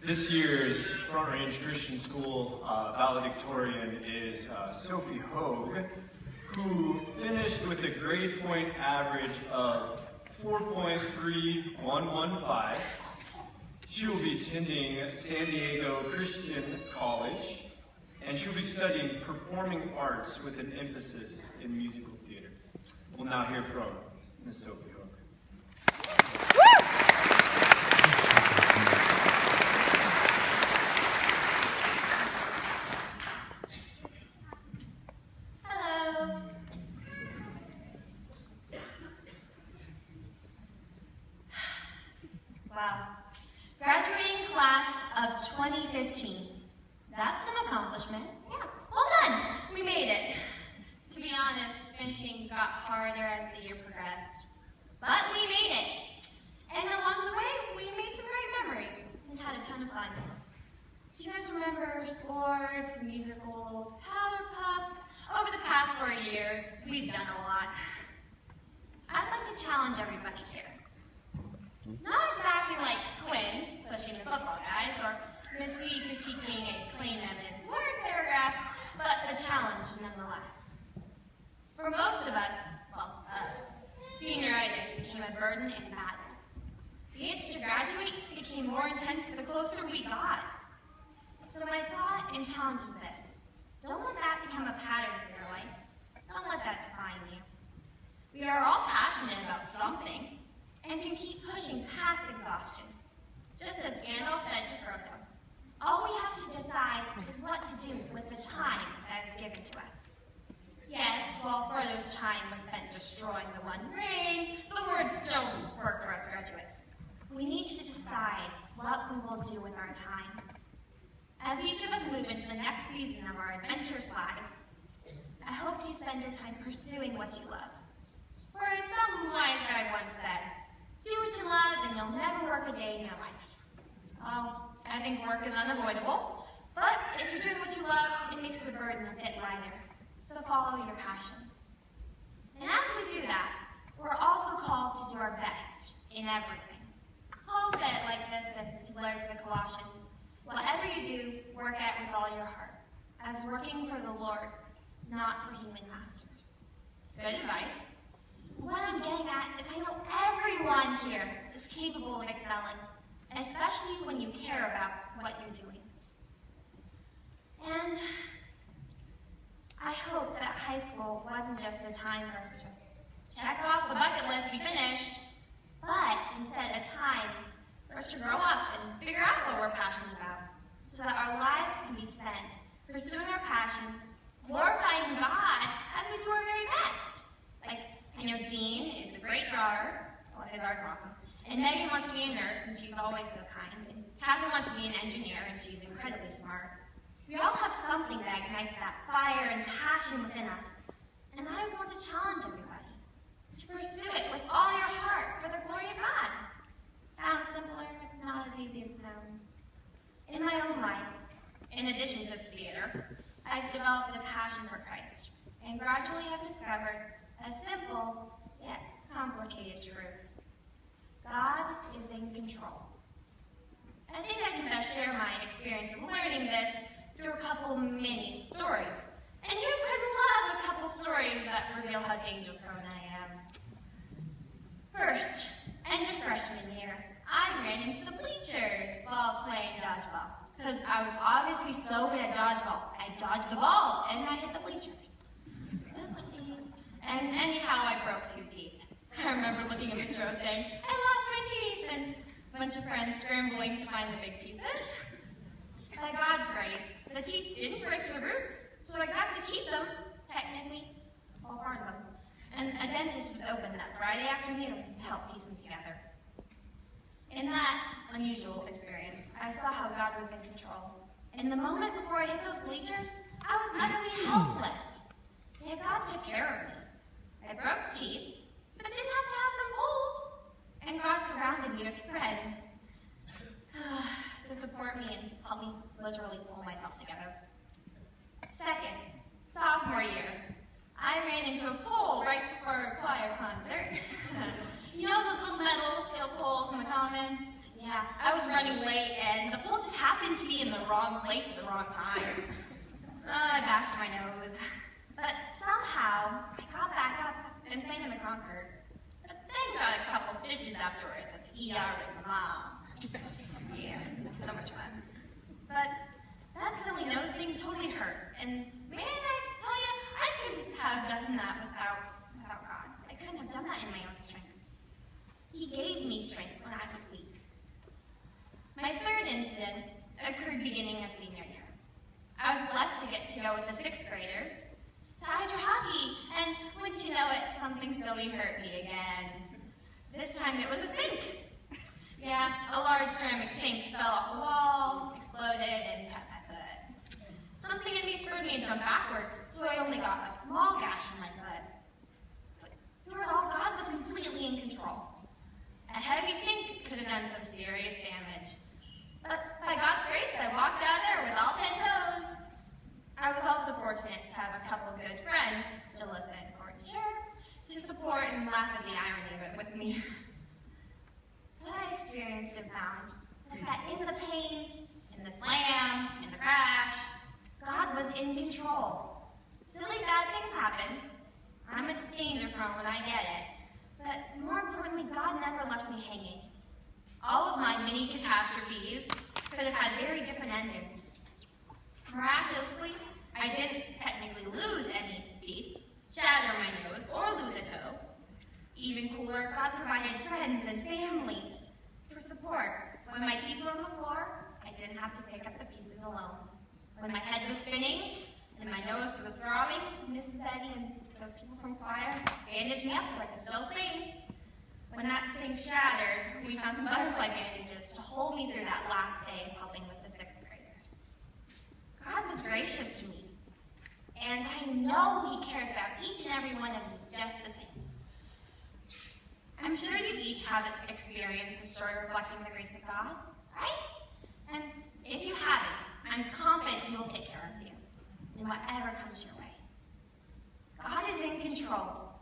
This year's Front Range Christian School valedictorian is Sophie Hoag, who finished with a grade point average of 4.3115. She will be attending San Diego Christian College, and she'll be studying performing arts with an emphasis in musical theater. We'll now hear from Ms. Sophie Hoag. Wow. Graduating class of 2015. That's some accomplishment. Yeah, well done. We made it. To be honest, finishing got harder as the year progressed. But we made it. And along the way, we made some great memories and had a ton of fun. Do you guys remember sports, musicals, Powerpuff? Over the past 4 years, we've done a lot. I'd like to challenge everybody here. Not exactly like Quinn pushing the football guys or Misty critiquing a claim evidence word paragraph, but a challenge nonetheless. For most of us, well, us, senioritis became a burden and battle. The itch to graduate became more intense the closer we got. So my thought and challenge is this: don't let that become a pattern in your life. Don't let that define you. We are all passionate about something, and can keep pushing past exhaustion. Just as Gandalf said to Frodo, all we have to decide is what to do with the time that is given to us. Yes, while Frodo's time was spent destroying the One Ring, the words don't work for us graduates. We need to decide what we will do with our time. As each of us move into the next season of our adventurous lives, I hope you spend your time pursuing what you love. For as some wise guy once said, do what you love and you'll never work a day in your life. Well, I think work is unavoidable, but if you're doing what you love, it makes the burden a bit lighter. So follow your passion. And as we do that, we're also called to do our best in everything. Paul said it like this in his letter to the Colossians: whatever you do, work at with all your heart, as working for the Lord, not for human masters. Good advice. What I'm getting at is I know everyone here is capable of excelling, especially when you care about what you're doing. And I hope that high school wasn't just a time for us to check off the bucket list we finished, but instead a time for us to grow up and figure out what we're passionate about, so that our lives can be spent pursuing our passion, glorifying God as we do our very best. Like, I know Dean is a great drawer, well, his art's awesome, and Megan wants to be a nurse, and she's always so kind, and Catherine wants to be an engineer, and she's incredibly smart. We all have something that ignites that fire and passion within us, and I want to challenge everybody to pursue it with all your heart for the glory of God. Sounds simpler, not as easy as it sounds. In my own life, in addition to theater, I've developed a passion for Christ, and gradually have discovered a simple, yet complicated truth. God is in control. I think I can best share my experience of learning this through a couple mini stories. And who could love a couple stories that reveal how danger-prone I am? First, end of freshman year, I ran into the bleachers while playing dodgeball. Because I was obviously so good at dodgeball. I dodged the ball, and I hit the bleachers. Oopsies. And anyhow, I broke 2 teeth. I remember looking at Miss Rose saying, I lost my teeth, and a bunch of friends scrambling to find the big pieces. By God's grace, the teeth didn't break to the roots, so I got to keep them, technically, all part of them. And a dentist was open that Friday afternoon to help piece them together. In that unusual experience, I saw how God was in control. In the moment before I hit those bleachers, I was utterly helpless. Yet God took care of me. I broke teeth, but didn't have to have them pulled. And God surrounded me with friends to support me and help me literally pull myself together. Second, sophomore year, I ran into a pole right before a choir concert. You know those little metal steel poles in the commons? Yeah, Yeah, I was running late, and the pole just happened to be in the wrong place at the wrong time. So I bashed my nose. But somehow, I got back up and sang in the concert. But then got a couple stitches afterwards at the ER with my mom. Yeah, so much fun. But that silly nose thing totally hurt. And man, I tell you, I couldn't have done that without God. I couldn't have done that in my own strength. He gave me strength when I was weak. My third incident occurred beginning of senior year. I was blessed to get to go with the 6th graders to Hoag, and wouldn't you know it, something silly hurt me again. This time it was a sink. Yeah, a large ceramic sink fell off the wall, exploded, and cut my foot. Something in me spurred me to jump backwards, so I only got a small gash in my foot. But through it all, God was completely in control. A heavy sink could have done some serious damage. But by God's grace, I walked out there with all 10 toes. I was also fortunate to have a couple of good friends, Jalissa and Courtney, to support and laugh at the irony of it with me. What I experienced and found was that in the pain, in the slam, in the crash, God was in control. Silly bad things happen. I'm a danger prone when I get it. But more importantly, God never left me hanging. All of my mini catastrophes could have had very different endings. Miraculously, I didn't technically lose any teeth, shatter my nose, or lose a toe. Even cooler, God provided friends and family for support. When my teeth were on the floor, I didn't have to pick up the pieces alone. When my head was spinning and my nose was throbbing, Mrs. Eddie and the people from choir bandaged me up so I could still sing. When that sink shattered, we found some butterfly bandages to hold me through that last day of helping with the 6th graders. God was gracious to me, and I know He cares about each and every one of you just the same. I'm sure you each have experienced a story reflecting the grace of God, right? And if you haven't, I'm confident He will take care of you in whatever comes your way. God is in control.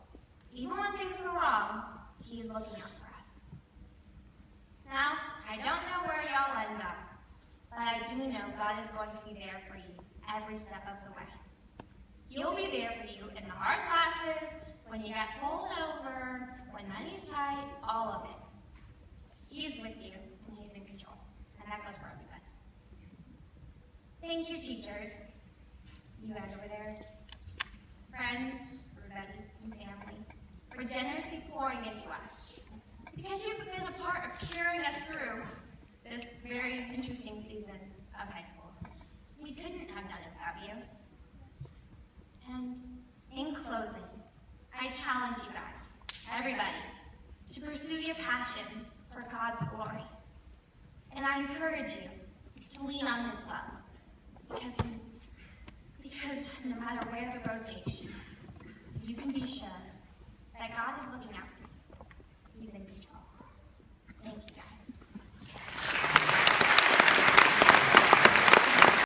Even when things go wrong, He is looking out for us. Now, I don't know where y'all end up, but I do know God is going to be there for you every step of the way. He'll be there for you in the hard classes, when you get pulled over, when money's tight, all of it. He's with you, and He's in control. And that goes for everybody. Thank you, teachers. You guys over there. Friends, everybody, and family, for generously pouring into us. Because you've been a part of carrying us through this very interesting season of high school. We couldn't have done it without you. And in closing, I challenge you guys, everybody, to pursue your passion for God's glory. And I encourage you to lean on His love, because no matter where the road takes you, you can be sure that God is looking out for you. He's in control.